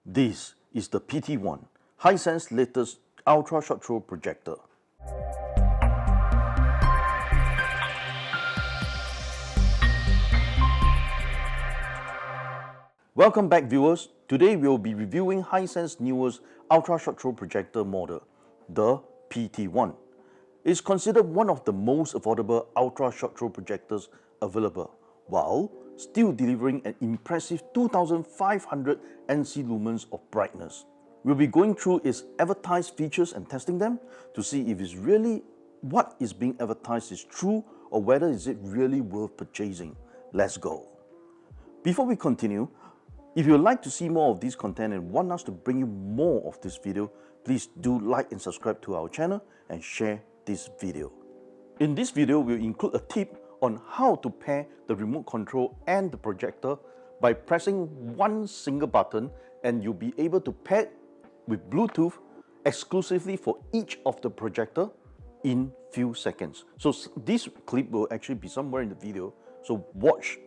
This is the PT-1, Hisense latest ultra short throw projector. Welcome back, viewers. Today we will be reviewing Hisense's newest ultra short throw projector model, the PT-1. It is considered one of the most affordable ultra short throw projectors available, while still delivering an impressive 2500 ANSI lumens of brightness. We'll be going through its advertised features and testing them to see if it's really what is being advertised is true or whether is it really worth purchasing. Let's go. Before we continue, if you would like to see more of this content and want us to bring you more of this video, please do like and subscribe to our channel and share this video. In this video, we'll include a tip on how to pair the remote control and the projector by pressing one single button, and you'll be able to pair with Bluetooth exclusively for each of the projector in few seconds. So this clip will actually be somewhere in the video, so watch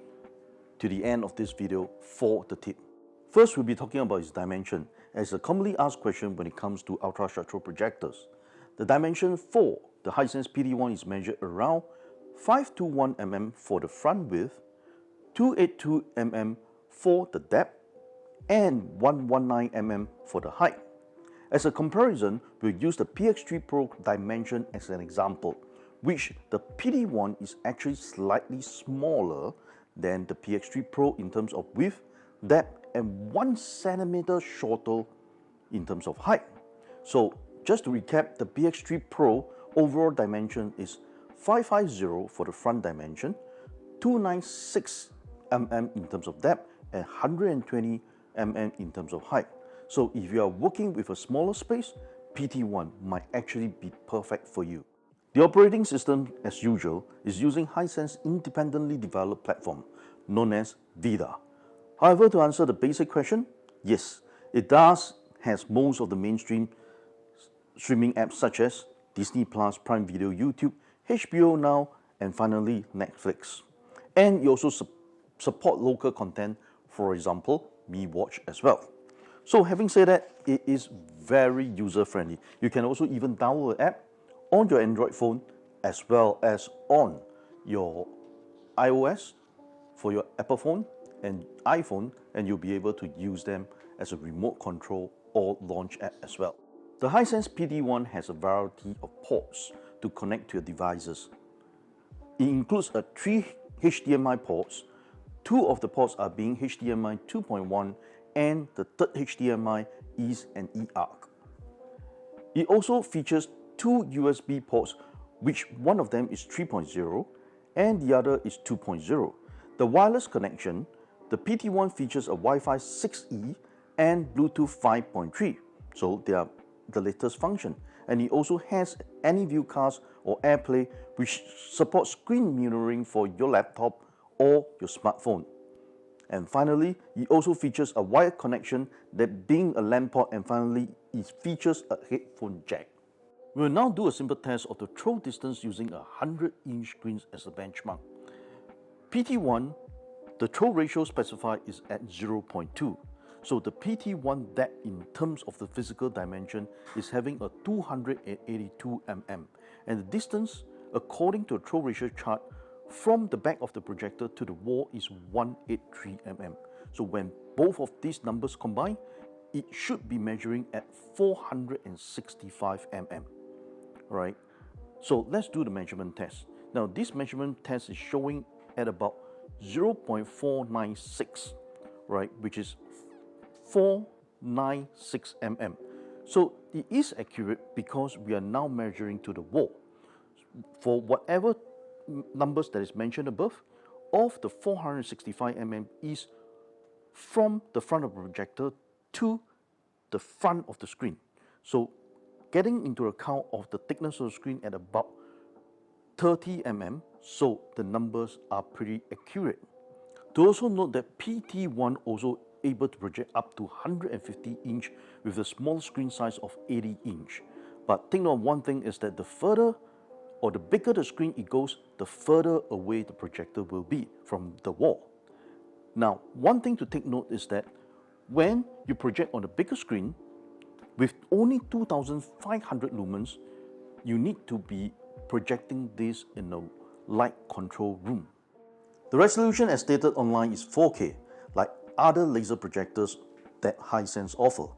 to the end of this video for the tip. First, we'll be talking about its dimension, as a commonly asked question when it comes to ultra short throw projectors. The dimension for the Hisense PT-1 is measured around 521 mm for the front width, 282 mm for the depth, and 119 mm for the height. As a comparison, we'll use the PX3 Pro dimension as an example, which the PT-1 is actually slightly smaller than the PX3 Pro in terms of width, depth, and 1 centimeter shorter in terms of height. So just to recap, the PX3 Pro overall dimension is 550 for the front dimension, 296 mm in terms of depth, and 120 mm in terms of height. So if you are working with a smaller space, PT-1 might actually be perfect for you. The operating system, as usual, is using Hisense independently developed platform known as Vida. However, to answer the basic question, yes, it has most of the mainstream streaming apps such as Disney+, Prime Video, YouTube, HBO Now, and finally Netflix. And you also support local content, for example, MeWatch as well. So having said that, it is very user-friendly. You can also even download the app on your Android phone as well as on your iOS for your Apple phone and iPhone, and you'll be able to use them as a remote control or launch app as well. The Hisense PT-1 has a variety of ports to connect to your devices. It includes 3 HDMI ports. 2 of the ports are being HDMI 2.1 and the third HDMI is an eARC. It also features 2 USB ports, which one of them is 3.0 and the other is 2.0. The wireless connection, the PT-1 features a Wi-Fi 6E and Bluetooth 5.3, so they are the latest function. And it also has AnyViewcast or AirPlay, which supports screen mirroring for your laptop or your smartphone. And finally, it also features a wired connection, that being a LAN port, and finally, it features a headphone jack. We will now do a simple test of the throw distance using a 100-inch screen as a benchmark. PT-1, the throw ratio specified is at 0.2. So the PT-1 depth in terms of the physical dimension is having a 282 mm, and the distance according to a throw ratio chart from the back of the projector to the wall is 183 mm. So when both of these numbers combine, it should be measuring at 465 mm. Right? So let's do the measurement test. Now this measurement test is showing at about 0.496, right, which is 496 mm. So it is accurate because we are now measuring to the wall. For whatever numbers that is mentioned above, of the 465 mm is from the front of the projector to the front of the screen. So getting into account of the thickness of the screen at about 30 mm, so the numbers are pretty accurate. To also note that PT-1 also able to project up to 150 inch with a small screen size of 80 inch. But take note of one thing is that the further or the bigger the screen it goes, the further away the projector will be from the wall. Now, one thing to take note is that When you project on a bigger screen, with only 2500 lumens, you need to be projecting this in a light control room. The resolution as stated online is 4K, like other laser projectors that Hisense offer.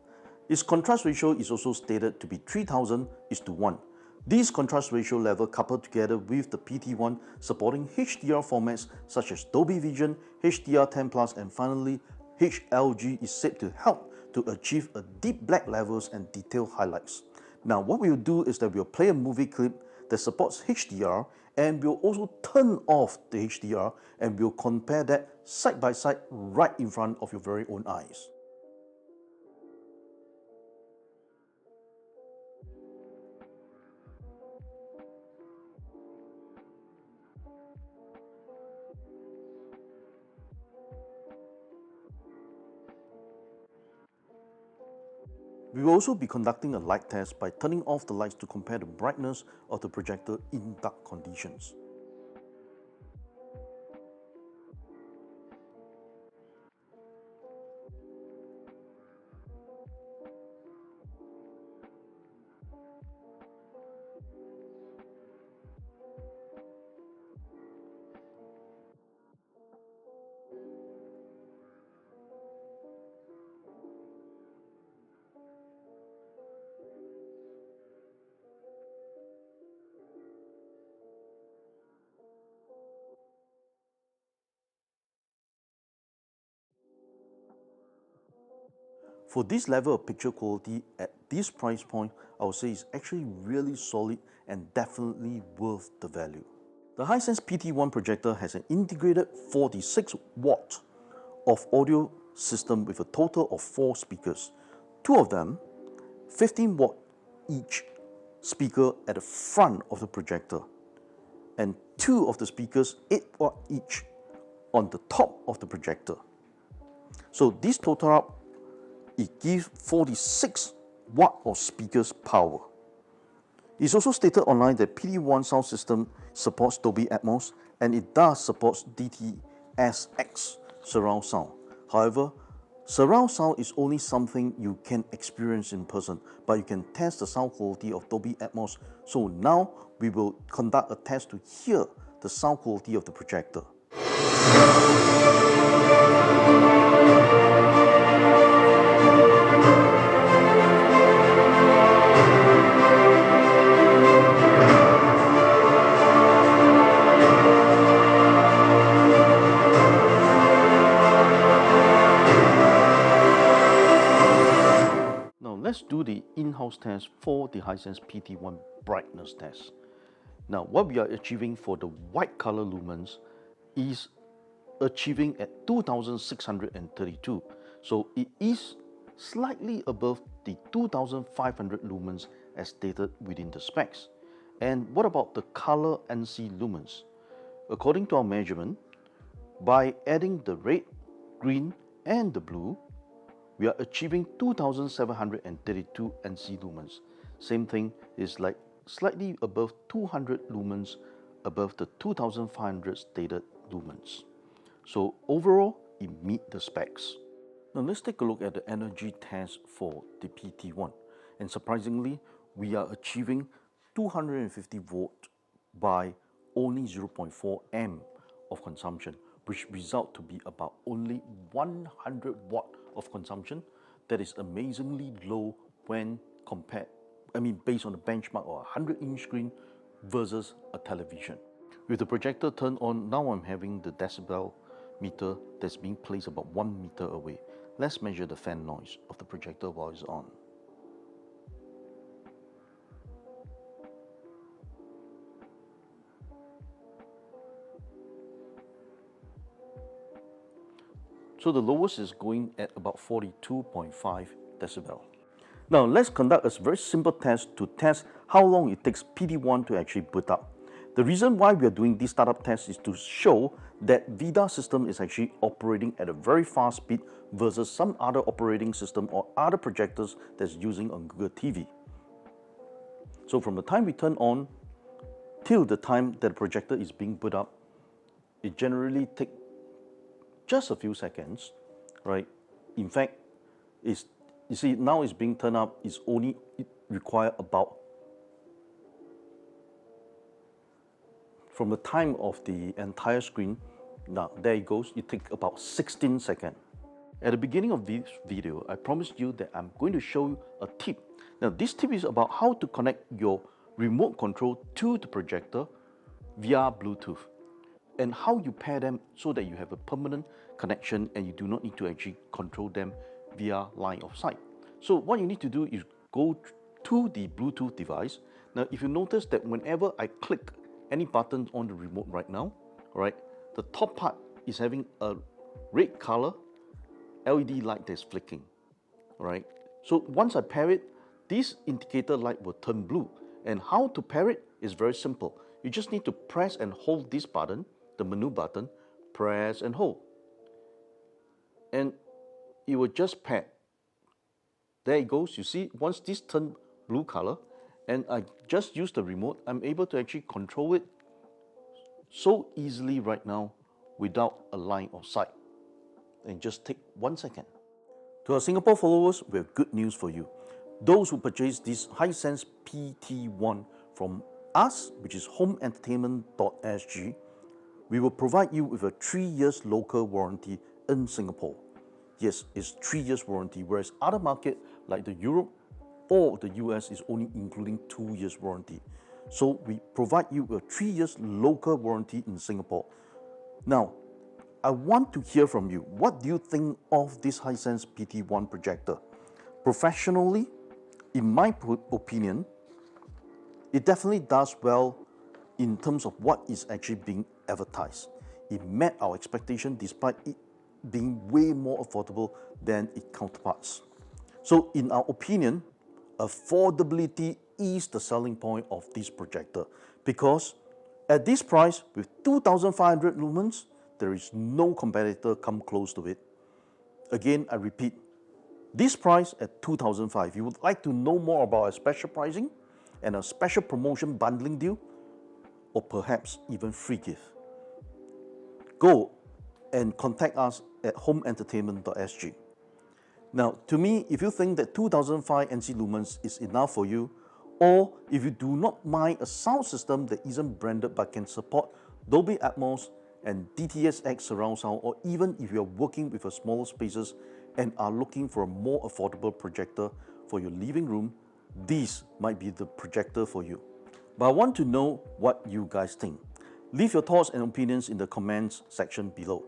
Its contrast ratio is also stated to be 3000:1. These contrast ratio level coupled together with the PT1 supporting HDR formats such as Dolby Vision, HDR10+, and finally HLG is said to help to achieve a deep black levels and detailed highlights. Now what we'll do is that we'll play a movie clip that supports HDR, and we'll also turn off the HDR and we'll compare that side by side right in front of your very own eyes. We will also be conducting a light test by turning off the lights to compare the brightness of the projector in dark conditions. For this level of picture quality at this price point, I would say is actually really solid and definitely worth the value. The Hisense PT-1 projector has an integrated 46 watt of audio system with a total of 4 speakers. 2 of them, 15 watt each speaker at the front of the projector, and 2 of the speakers 8 watt each on the top of the projector. So this total up, it gives 46 watt of speakers power. It's also stated online that PT-1 sound system supports Dolby Atmos and it does support DTS:X surround sound. However, surround sound is only something you can experience in person, but you can test the sound quality of Dolby Atmos. So now we will conduct a test to hear the sound quality of the projector. Let's do the in-house test for the Hisense PT-1 brightness test. Now, what we are achieving for the white color lumens is achieving at 2632. So it is slightly above the 2500 lumens as stated within the specs. And what about the color ANSI-lumens? According to our measurement, by adding the red, green, and the blue, we are achieving 2732 ANSI-lumens. Same thing is like slightly above 200 lumens above the 2500 stated lumens. So overall, it meets the specs. Now let's take a look at the energy test for the PT-1. And surprisingly, we are achieving 250 volt by only 0.4 amp of consumption, which result to be about only 100 watt of consumption. That is amazingly low when compared, based on the benchmark of a 100-inch screen versus a television. With the projector turned on, now I'm having the decibel meter that's being placed about 1 meter away. Let's measure the fan noise of the projector while it's on. So the lowest is going at about 42.5 decibel. Now let's conduct a very simple test to test how long it takes PT-1 to actually boot up. The reason why we are doing this startup test is to show that VIDA system is actually operating at a very fast speed versus some other operating system or other projectors that's using on Google TV. So from the time we turn on till the time that the projector is being boot up, it generally takes just a few seconds, right? In fact, is, you see, now it's being turned up, it require about, from the time of the entire screen, now there it goes, it takes about 16 seconds. At the beginning of this video, I promised you that I'm going to show you a tip. Now this tip is about how to connect your remote control to the projector via Bluetooth, and how you pair them so that you have a permanent connection and you do not need to actually control them via line of sight. So what you need to do is go to the Bluetooth device. Now if you notice that whenever I click any buttons on the remote right now, right, the top part is having a red color LED light that's flicking, right? So once I pair it, this indicator light will turn blue. And how to pair it is very simple. You just need to press and hold this button, the menu button, press and hold. And it will just pair. There it goes. You see, once this turns blue color, and I just use the remote, I'm able to actually control it so easily right now without a line of sight. And just take 1 second. To our Singapore followers, we have good news for you. Those who purchase this Hisense PT-1 from us, which is HomeEntertainment.sg, we will provide you with a 3 years local warranty in Singapore. Yes, it's 3 years warranty, whereas other markets like the Europe or the US is only including 2 years warranty. So we provide you with a 3 years local warranty in Singapore. Now, I want to hear from you. What do you think of this Hisense PT-1 projector? Professionally, in my opinion, it definitely does well in terms of what is actually being advertised. It met our expectation despite it being way more affordable than its counterparts. So in our opinion, affordability is the selling point of this projector, because at this price with 2,500 lumens, there is no competitor come close to it. Again, I repeat, this price at 2,500. If you would like to know more about our special pricing and a special promotion bundling deal, or perhaps even free gift, go and contact us at HomeEntertainment.sg. Now, to me, if you think that 2005 ANSI-lumens is enough for you, or if you do not mind a sound system that isn't branded but can support Dolby Atmos and DTS:X surround sound, or even if you're working with a smaller spaces and are looking for a more affordable projector for your living room, this might be the projector for you. But I want to know what you guys think. Leave your thoughts and opinions in the comments section below.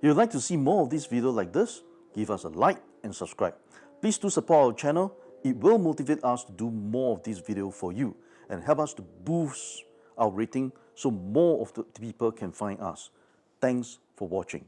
If you'd like to see more of this video like this, give us a like and subscribe. Please do support our channel. It will motivate us to do more of this video for you and help us to boost our rating so more of the people can find us. Thanks for watching.